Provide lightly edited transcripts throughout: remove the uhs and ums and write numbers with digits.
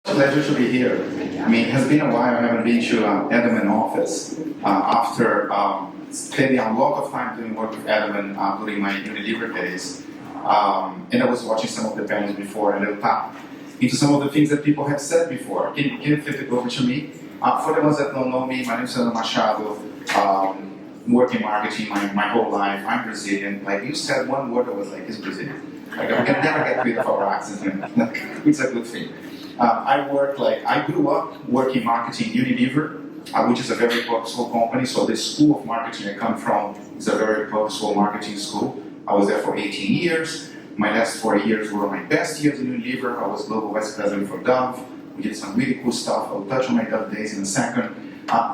Pleasure to be here. I mean, it has been a while. I haven't been to Edelman office after spending a lot of time doing work with Edelman during my Unilever days. And I was watching some of the panels before, and I'll tap into some of the things that people have said before. Can you flip it over to me? For the ones that don't know me, my name is Fernando Machado. Work in marketing my whole life. I'm Brazilian. Like, you said one word, I was like, he's Brazilian. Like, I can never get rid of our accent. It's a good thing. I grew up working marketing in Unilever, which is a very purposeful company. So the school of marketing I come from is a very purposeful marketing school. I was there for 18 years. My last 4 years were my best years in Unilever. I was global vice president for Dove. We did some really cool stuff. I'll touch on my Dove days in a second.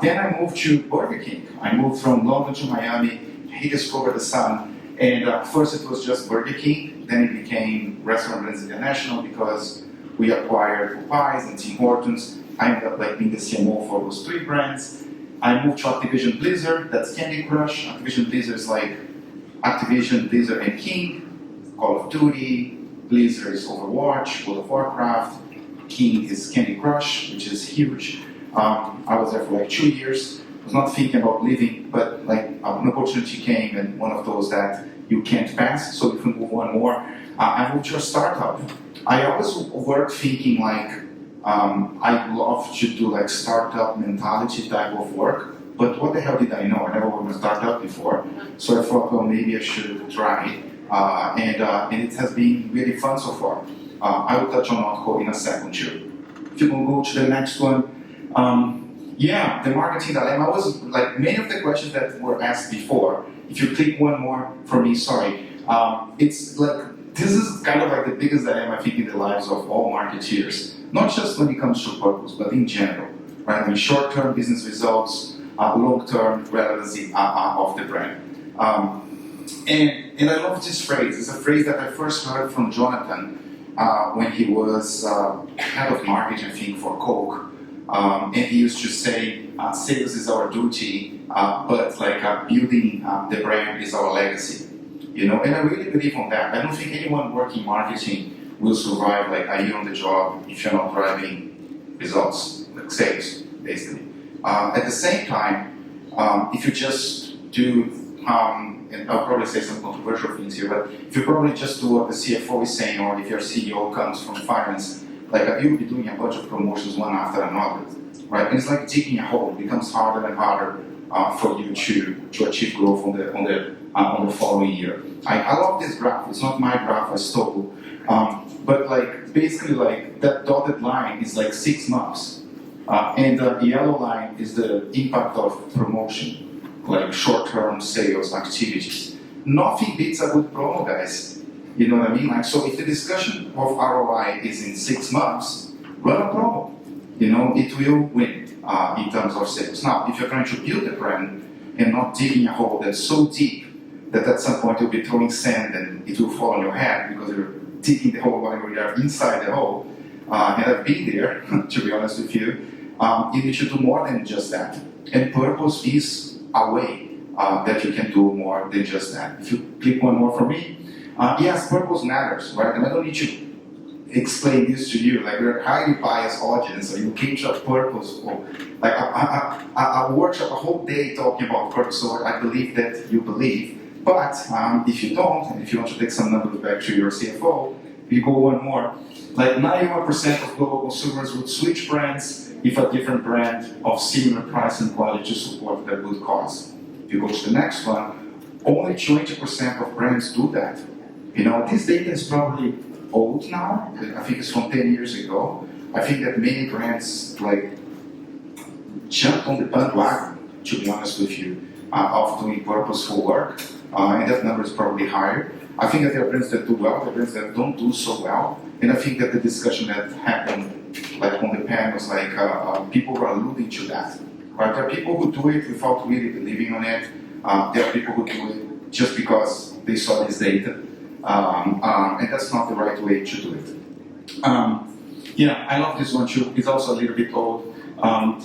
Then I moved to Burger King. I moved from London to Miami, rediscovered the sun. And first it was just Burger King. Then it became Restaurant Brands International because we acquired Popeyes and Tim Hortons. I ended up being the CMO for those 3 brands. I moved to Activision Blizzard, that's Candy Crush. Activision Blizzard is like Activision, Blizzard, and King. Call of Duty, Blizzard is Overwatch, World of Warcraft. King is Candy Crush, which is huge. I was there for like 2 years. I was not thinking about leaving, but an opportunity came, and one of those that you can't pass. So if we move one more, I moved to a startup. I always worked thinking I'd love to do startup mentality type of work, but what the hell did I know? I never worked in a startup before, so I thought, well, maybe I should try, and it has been really fun so far. I will touch on NotCo in a second too. If you can go to the next one, the marketing dilemma was many of the questions that were asked before. If you click one more for me, sorry, it's this is kind of the biggest dilemma I think in the lives of all marketeers. Not just when it comes to purpose, but in general, right? I mean, short-term business results, long-term relevancy of the brand. And I love this phrase. It's a phrase that I first heard from Jonathan when he was head of marketing, I think, for Coke. And he used to say, sales is our duty, but building the brand is our legacy. And I really believe on that. I don't think anyone working marketing will survive a year on the job if you're not driving results, sales, basically. At the same time, if you just do, and I'll probably say some controversial things here, but if you probably just do what the CFO is saying, or if your CEO comes from finance, you'll be doing a bunch of promotions one after another, right? And it's like digging a hole. It becomes harder and harder for you to achieve growth on the following year. I love this graph. It's not my graph, I stole. But basically that dotted line is 6 months. And the yellow line is the impact of promotion, short-term sales activities. Nothing beats a good promo, guys. You know what I mean? So if the discussion of ROI is in 6 months, run a promo. It will win in terms of sales. Now, if you're trying to build a brand and not digging a hole that's so deep that at some point you'll be throwing sand and it will fall on your head because you're digging the hole while you're inside the hole, and I've been there, to be honest with you, you need to do more than just that. And purpose is a way that you can do more than just that. If you click one more for me, yes, purpose matters, right? And I don't need to explain this to you. We're a highly biased audience, so you came to a purpose, or a workshop, a whole day talking about purpose. So I believe that you believe. But if you don't, and if you want to take some numbers back to your CFO, you go one more. 91% of global consumers would switch brands if a different brand of similar price and quality to support their good cause. If you go to the next one, only 20% of brands do that. This data is probably old now. I think it's from 10 years ago. I think that many brands jumped on the bandwagon, to be honest with you, of doing purposeful work, and that number is probably higher. I think that there are brands that do well, there are brands that don't do so well, and I think that the discussion that happened on the panels, people were alluding to that. Right? There are people who do it without really believing on it. There are people who do it just because they saw this data. And that's not the right way to do it. I love this one too. It's also a little bit old.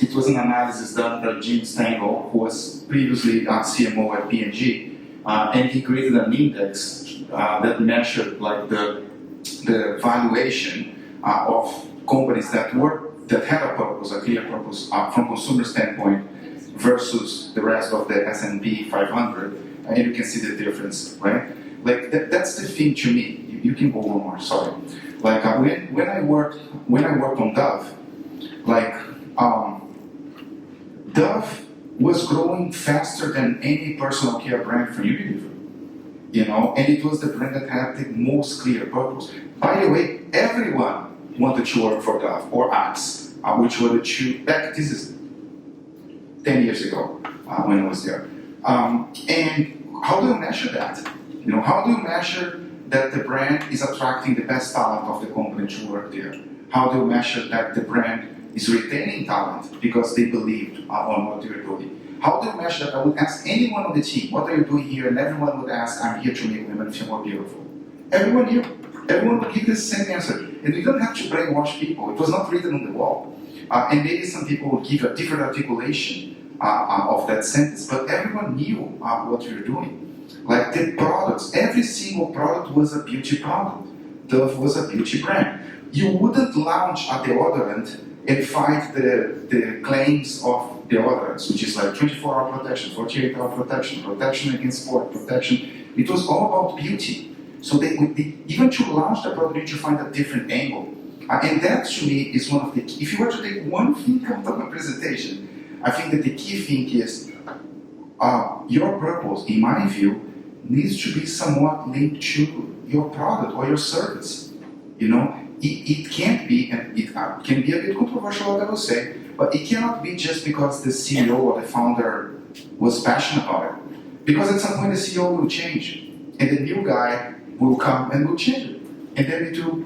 It was an analysis done by Jim Stengel, who was previously CMO at P&G, and he created an index that measured the valuation of companies that had a purpose, a clear purpose from consumer standpoint versus the rest of the S&P 500, and you can see the difference, right? Like that's the thing to me. You can go one more. Sorry. Like when I worked on Dove, like Dove was growing faster than any personal care brand from Unilever, you know, and it was the brand that had the most clear purpose. By the way, everyone wanted to work for Dove or Axe, which were the two. This is 10 years ago when I was there. And how do you measure that? You know, how do you measure that the brand is attracting the best talent of the company to work there? How do you measure that the brand is retaining talent because they believed on what you're doing? How do you measure that? I would ask anyone on the team, what are you doing here? And everyone would ask, I'm here to make women feel more beautiful. Everyone here, everyone would give the same answer. And we don't have to brainwash people. It was not written on the wall. And maybe some people would give a different articulation of that sentence, but everyone knew what we were doing. Like the products, every single product was a beauty product. Dove was a beauty brand. You wouldn't launch a deodorant and fight the claims of deodorants, which is like 24-hour protection, 48-hour protection, protection against sport, protection. It was all about beauty. So they even to launch the product, you need to find a different angle. And that to me is one of the key. If you were to take one thing out of my presentation, I think that the key thing is your purpose, in my view, needs to be somewhat linked to your product or your service. You know, it can't be, and it can be a bit controversial, what I will say, but it cannot be just because the CEO or the founder was passionate about it. Because at some point the CEO will change, and the new guy will come and will change it. And then it will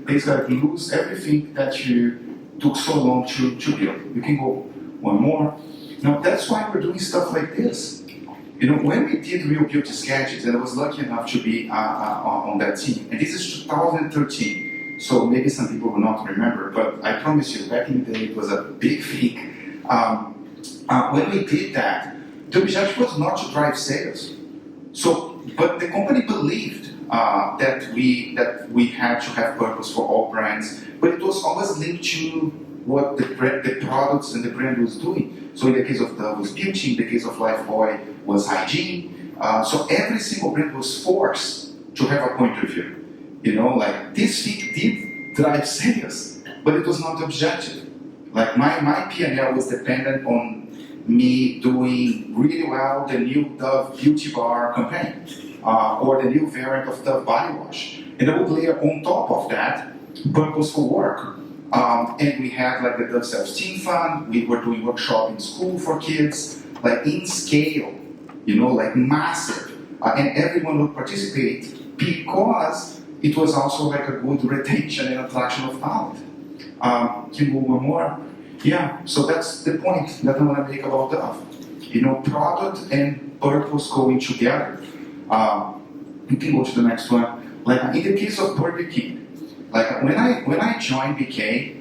basically lose everything that you took so long to build. You can go one more. Now that's why we're doing stuff like this. You know, when we did Real Beauty Sketches, and I was lucky enough to be on that team, and this is 2013, so maybe some people will not remember, but I promise you, back in the day, it was a big thing. When we did that, the objective was not to drive sales. So, but the company believed that we had to have purpose for all brands, but it was always linked to what the products and the brand was doing. So in the case of Dove was beauty, in the case of Lifebuoy was hygiene. So every single brand was forced to have a point of view. You know, like this thing did drive sales, but it was not the objective. Like my P&L was dependent on me doing really well the new Dove Beauty Bar campaign, or the new variant of Dove Body Wash. And I would layer on top of that purposeful work. And we had like the Dove Self-Esteem Fund, we were doing workshop in school for kids, like in scale, you know, like massive. And everyone would participate because it was also like a good retention and attraction of talent. Can you go one more? Yeah, so that's the point that I want to make about Dove. You know, product and purpose going together. You can go to the next one. Like in the case of Burger King, like when I joined BK,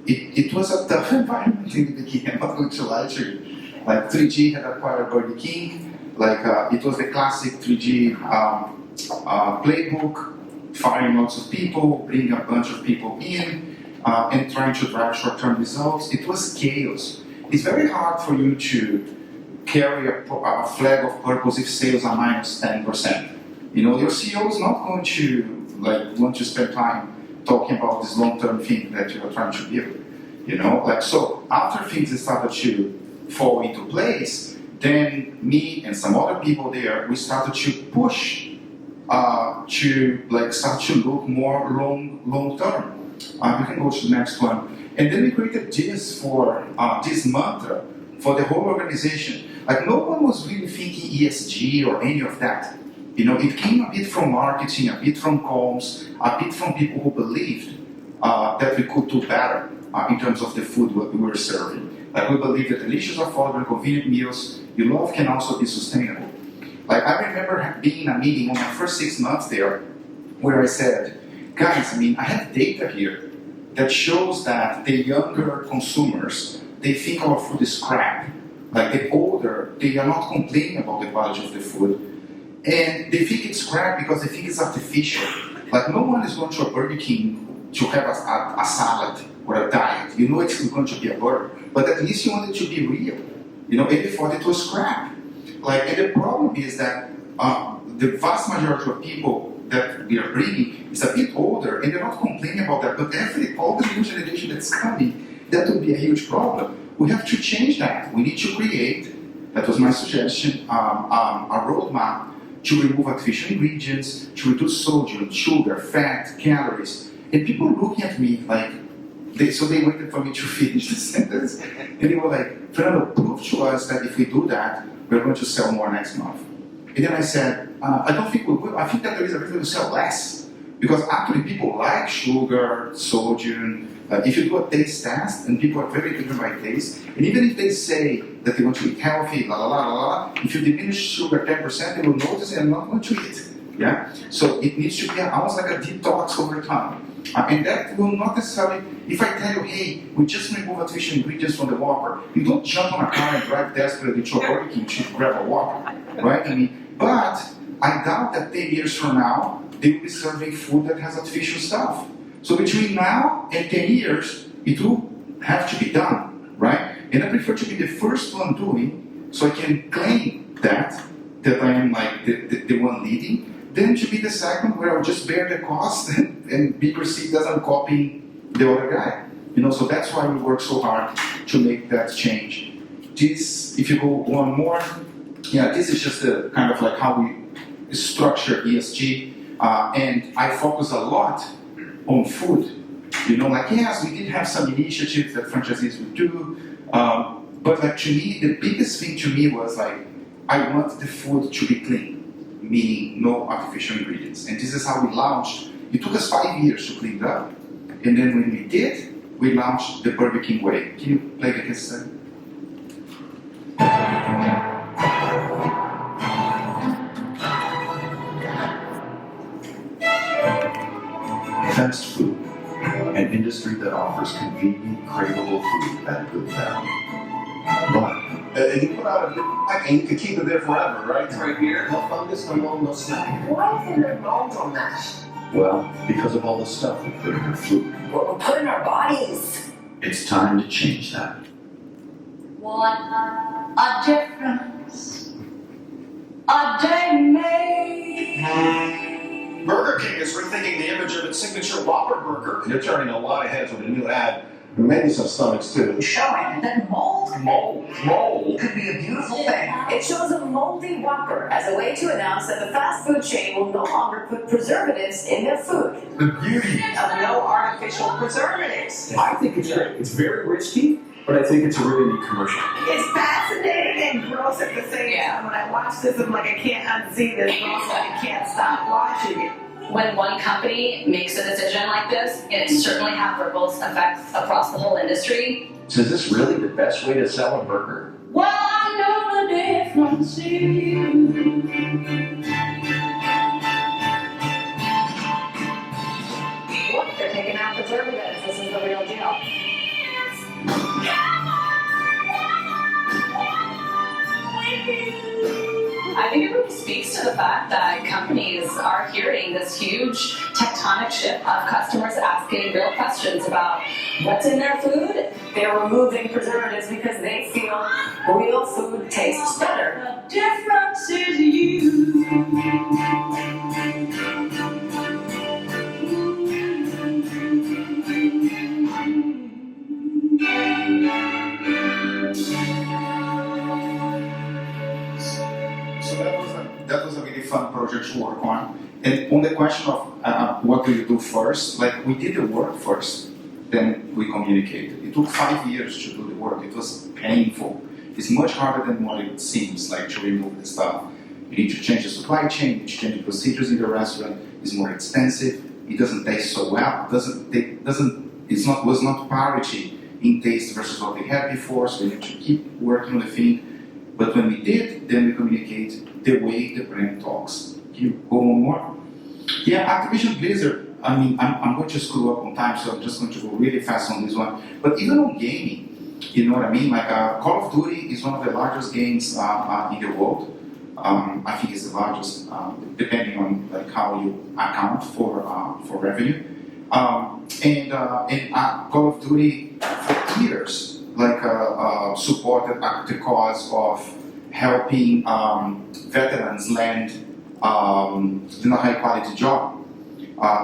it was a tough environment in the beginning. I'm not going to lie to you. Like 3G had acquired Burger King. Like it was the classic 3G playbook, firing lots of people, bringing a bunch of people in, and trying to drive short-term results. It was chaos. It's very hard for you to carry a flag of purpose if sales are minus 10%. You know, your CEO is not going to want to spend time talking about this long-term thing that you are trying to build. You know, like so after things started to fall into place, then me and some other people there, we started to push to start to look more long-term. You can go to the next one. And then we created this for this mantra for the whole organization. Like no one was really thinking ESG or any of that. You know, it came a bit from marketing, a bit from comms, a bit from people who believed that we could do better in terms of the food we were serving. Like we believe that delicious, affordable, convenient meals you love can also be sustainable. Like I remember being in a meeting on my first 6 months there, where I said, guys, I mean, I have data here that shows that the younger consumers, they think our food is crap. Like the older, they are not complaining about the quality of the food. And they think it's crap because they think it's artificial. Like no one is going to a Burger King to have a salad or a diet. You know it's going to be a burger, but at least you want it to be real. You know, and before it was crap. Like, and the problem is that the vast majority of people that we are bringing is a bit older, and they're not complaining about that. But all the new generation that's coming, that would be a huge problem. We have to change that. We need to create, that was my suggestion, a roadmap to remove artificial ingredients, to reduce sodium, sugar, fat, calories. And people looking at me like, so they waited for me to finish the sentence, and they were like, Fernando, prove to us that if we do that, we're going to sell more next month. And then I said, I don't think we will. I think that there is a reason to sell less. Because actually people like sugar, sodium. If you do a taste test, and people are very driven by taste, and even if they say that they want to eat healthy, if you diminish sugar 10%, they will notice they're not going to eat. Yeah? So it needs to be almost like a detox over time. And that will not necessarily, if I tell you, hey, we just remove artificial ingredients from the Whopper, you don't jump on a car and drive desperately to a Burger King to grab a Whopper, right? I mean, but I doubt that 10 years from now, they will be serving food that has artificial stuff. So between now and 10 years, it will have to be done, right? And I prefer to be the first one doing, so I can claim that I am like the one leading, than to be the second where I'll just bear the cost and be perceived as I'm copying the other guy. You know, so that's why we work so hard to make that change. This, if you go one more, yeah, this is just the kind of like how we structure ESG, and I focus a lot on food. You know, like, yes, we did have some initiatives that franchisees would do, but like to me, the biggest thing to me was like, I want the food to be clean, meaning no artificial ingredients. And this is how we launched. It took us 5 years to clean it up, and then when we did, we launched the Burger King way. Can you play the case study? Fast food, an industry that offers convenient, craveable food at a good value. But you put out a new pack and you can keep it there forever, right? It's right here. No fungus, no mold, no smell. Why isn't there mold on that? well, because of all the stuff we put in our food. What we put in our bodies. It's time to change that. What a difference a day made. Burger King is rethinking the image of its signature Whopper burger. They're turning a lot of heads with a new ad. Maybe some stomachs too. Showing that mold could be a beautiful thing. It shows a moldy Whopper as a way to announce that the fast food chain will no longer put preservatives in their food. The beauty Of no artificial preservatives. I think it's great. It's very risky, but I think it's a really neat commercial. It's fascinating and gross at the same time. When I watch this, I'm like, I can't unsee this, but also I can't stop watching it. When one company makes a decision like this, it certainly has ripple effects across the whole industry. So is this really the best way to sell a burger? Well, I know the difference is you. Look, they're taking out preservatives. This is the real deal. I think it really speaks to the fact that companies are hearing this huge tectonic shift of customers asking real questions about what's in their food. They're removing preservatives because they feel real food tastes better. The difference is you. So that was a really fun project to work on. And on the question of what do you do first, like we did the work first, then we communicated. It took 5 years to do the work. It was painful. It's much harder than what it seems, like to remove the stuff. You need to change the supply chain, you need to change the procedures in the restaurant. It's more expensive. It doesn't taste so well. It was not parity in taste versus what we had before, so we need to keep working on the thing. But when we did, then we communicate the way the brand talks. Can you go one more? Yeah, Activision Blizzard, I mean, I'm going to screw up on time, so I'm just going to go really fast on this one. But even on gaming, you know what I mean? Like Call of Duty is one of the largest games in the world. I think it's the largest, depending on like how you account for revenue. Call of Duty for years, supported the cause of helping veterans land high quality job.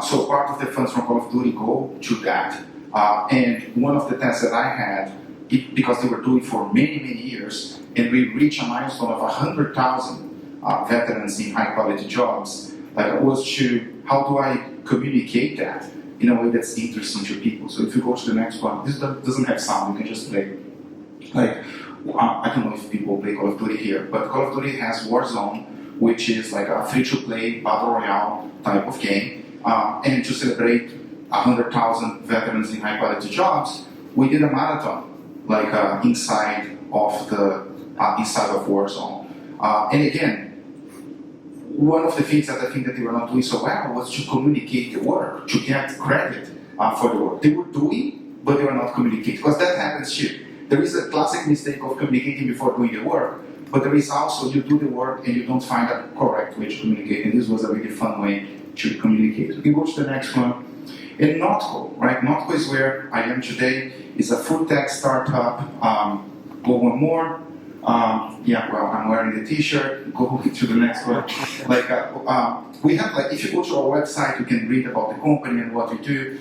So part of the funds from Call of Duty go to that. And one of the tests that I had, because they were doing for many, many years, and we reached a milestone of 100,000 veterans in high quality jobs, was to how do I communicate that in a way that's interesting to people. So if you go to the next one, this doesn't have sound, you can just play. I don't know if people play Call of Duty here, but Call of Duty has Warzone, which is like a free-to-play battle royale type of game. And to celebrate 100,000 veterans in high-quality jobs, we did a marathon, inside of Warzone. And again, one of the things that I think that they were not doing so well was to communicate the work, to get credit for the work. They were doing, but they were not communicating, because that happens too. There is a classic mistake of communicating before doing the work, but there is also you do the work and you don't find a correct way to communicate, and this was a really fun way to communicate. We can go to the next one. And NotCo, right? NotCo is where I am today. It's a food tech startup. Go one more. I'm wearing the t-shirt. Go to the next one. We have if you go to our website, you can read about the company and what we do.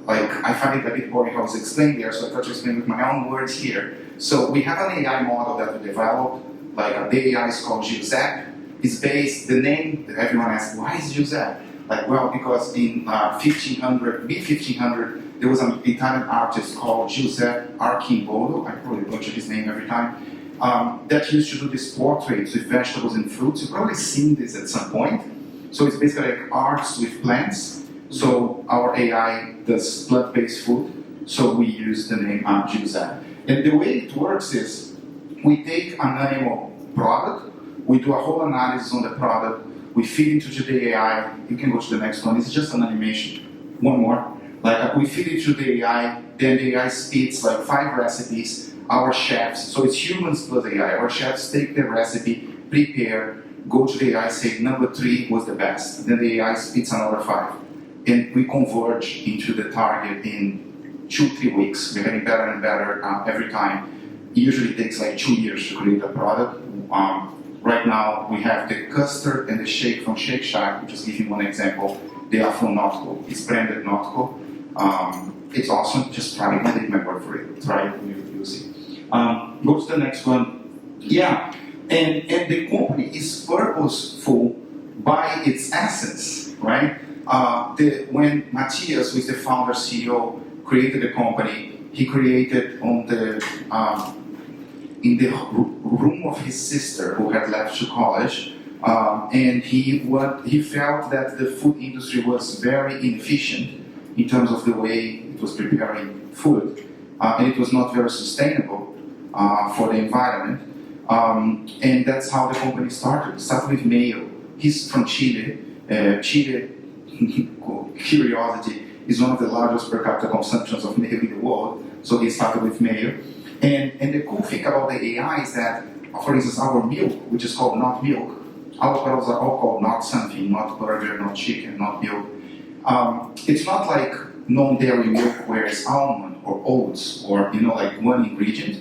I find it a bit boring how it's explained there, so I try to explain with my own words here. So we have an AI model that we developed. The AI is called Giuseppe. It's based, the name that everyone asks, why is Giuseppe? Because in mid-1500, there was an Italian artist called Giuseppe Archimbolo, I probably butcher his name every time, that used to do these portraits with vegetables and fruits. You've probably seen this at some point. So it's basically like arts with plants. So our AI does plant-based food, so we use the name Giuseppe. And the way it works is, we take an animal product, we do a whole analysis on the product, we feed it to the AI. You can go to the next one. It's just an animation. One more. We feed it to the AI, then the AI spits 5 recipes. Our chefs, so it's humans plus AI. Our chefs take the recipe, prepare, go to the AI, say number 3 was the best. Then the AI spits another 5, and we converge into the target in 2-3 weeks. We're getting better and better every time. It usually takes 2 years to create a product. Right now, we have the custard and the shake from Shake Shack. Just give you one example. They are from NotCo. It's branded NotCo. It's awesome. Just try it. I take my word for it. Try it, you'll see. Go to the next one. Yeah. And the company is purposeful by its essence, right? When Matthias, who is the founder CEO, created the company, he created on the in the room of his sister who had left to college, and he felt that the food industry was very inefficient in terms of the way it was preparing food, and it was not very sustainable for the environment, and that's how the company started. It started with mayo. He's from Chile. Chile, curiosity, is one of the largest per capita consumptions of mayo in the world, so he started with mayo. And the cool thing about the AI is that, for instance, our milk, which is called not milk, our products are all called not something, not burger, not chicken, not milk. It's not like non-dairy milk where it's almond or oats or one ingredient.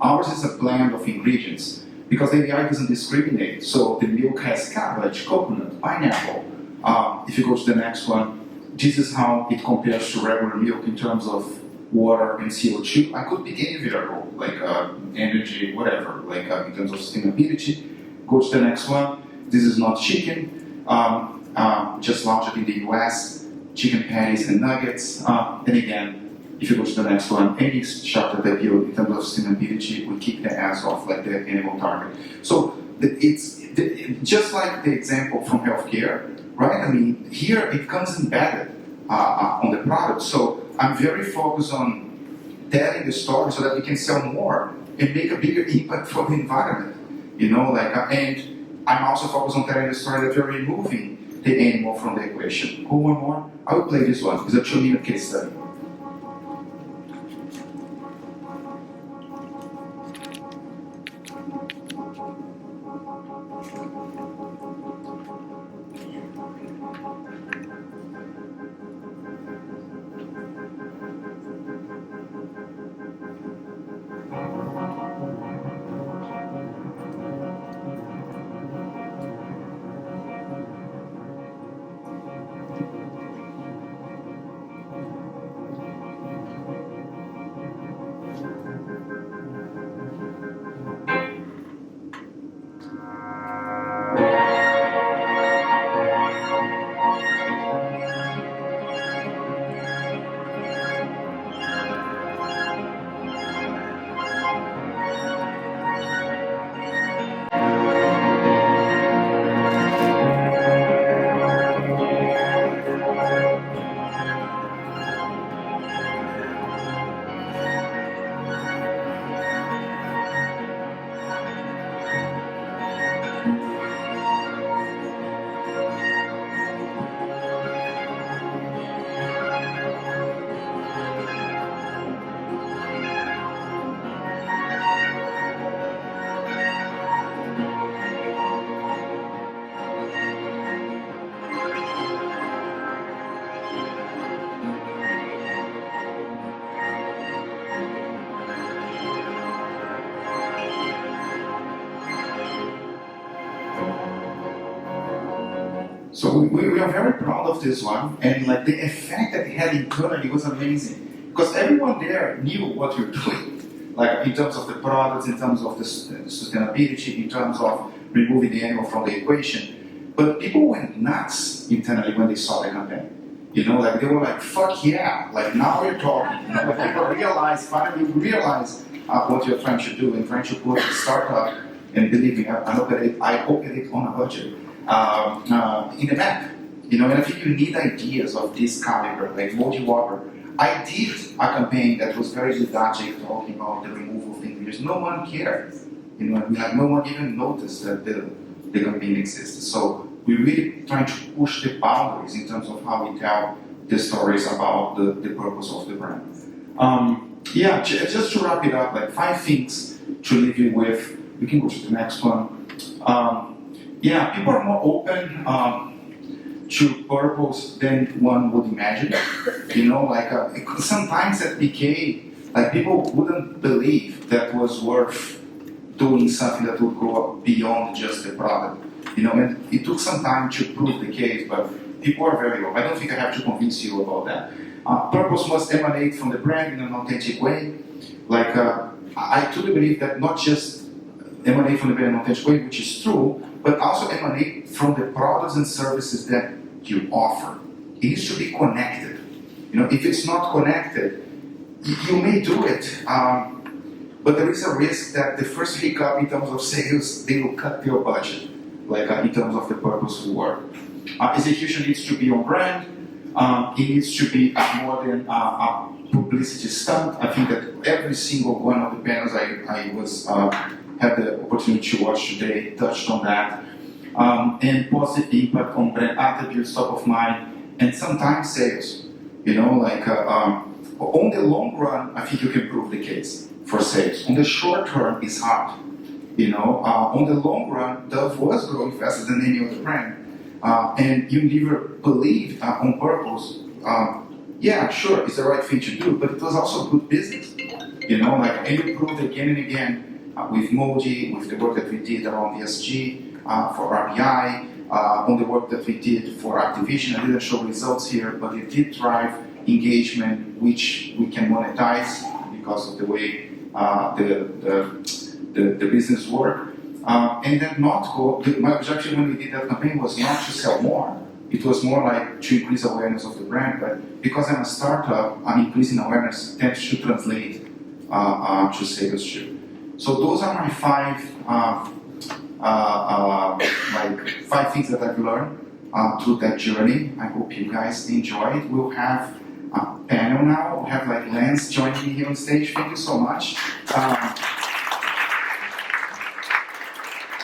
Ours is a blend of ingredients because the AI doesn't discriminate. So the milk has cabbage, coconut, pineapple. If you go to the next one, this is how it compares to regular milk in terms of water and CO2. I could pick any variable, energy, whatever, in terms of sustainability. Go to the next one. This is not chicken, just launched in the US, chicken patties and nuggets. And again, if you go to the next one, any startup that build in terms of sustainability will kick the ass off like the animal target. So it's just like the example from healthcare, right? I mean, here it comes embedded on the product. So I'm very focused on telling the story so that we can sell more and make a bigger impact for the environment, and I'm also focused on telling the story that we're removing the animal from the equation. Go one more. I will play this one. It's a 2-minute case study. So we are very proud of this one, and like the effect that it had internally was amazing because everyone there knew what we were doing, like in terms of the products, in terms of the sustainability, in terms of removing the animal from the equation. But people went nuts internally when they saw the campaign. You know, like they were like, "Fuck yeah!" Like now we're talking. You know, people finally realize what you're trying to do and trying to put a startup and believe me, I operate on a budget. In the map, you know, and I think you need ideas of this caliber, like Moldy Whopper. I did a campaign that was very didactic, talking about the removal of ingredients. No one cared, you know, no one even noticed that the campaign existed. So we're really trying to push the boundaries in terms of how we tell the stories about the purpose of the brand. Just to wrap it up, like 5 things to leave you with. We can go to the next one. People are more open to purpose than one would imagine. You know, like sometimes at PK, like people wouldn't believe that was worth doing something that would go beyond just the product. You know, and it took some time to prove the case, but people are very open. I don't think I have to convince you about that. Purpose must emanate from the brand in an authentic way. Like I truly believe that not just emanate from the brand in an authentic way, which is true, but also emanate from the products and services that you offer. It needs to be connected. You know, if it's not connected, you may do it, but there is a risk that the first hiccup in terms of sales, they will cut your budget, like in terms of the purpose of work. Execution needs to be on brand. It needs to be more than a publicity stunt. I think that every single one of the panels I had the opportunity to watch today touched on that. And positive impact on brand attributes, top of mind, and sometimes sales. You know, like on the long run, I think you can prove the case for sales. On the short term, it's hard. You know, on the long run, Dove was growing faster than any other brand. And Unilever believed on purpose, sure, it's the right thing to do, but it was also good business. You know, like, and you proved again and again with Moji, with the work that we did around ESG, for RBI, on the work that we did for Activision. I didn't show results here, but it did drive engagement, which we can monetize because of the way the business work. And then NotCo, my objective when we did that campaign was not to sell more. It was more like to increase awareness of the brand. But because I'm a startup, increasing awareness tends to translate to sales too. So those are my 5 things that I've learned through that journey. I hope you guys enjoyed. We'll have a panel now. We'll have like Lance joining me here on stage. Thank you so much.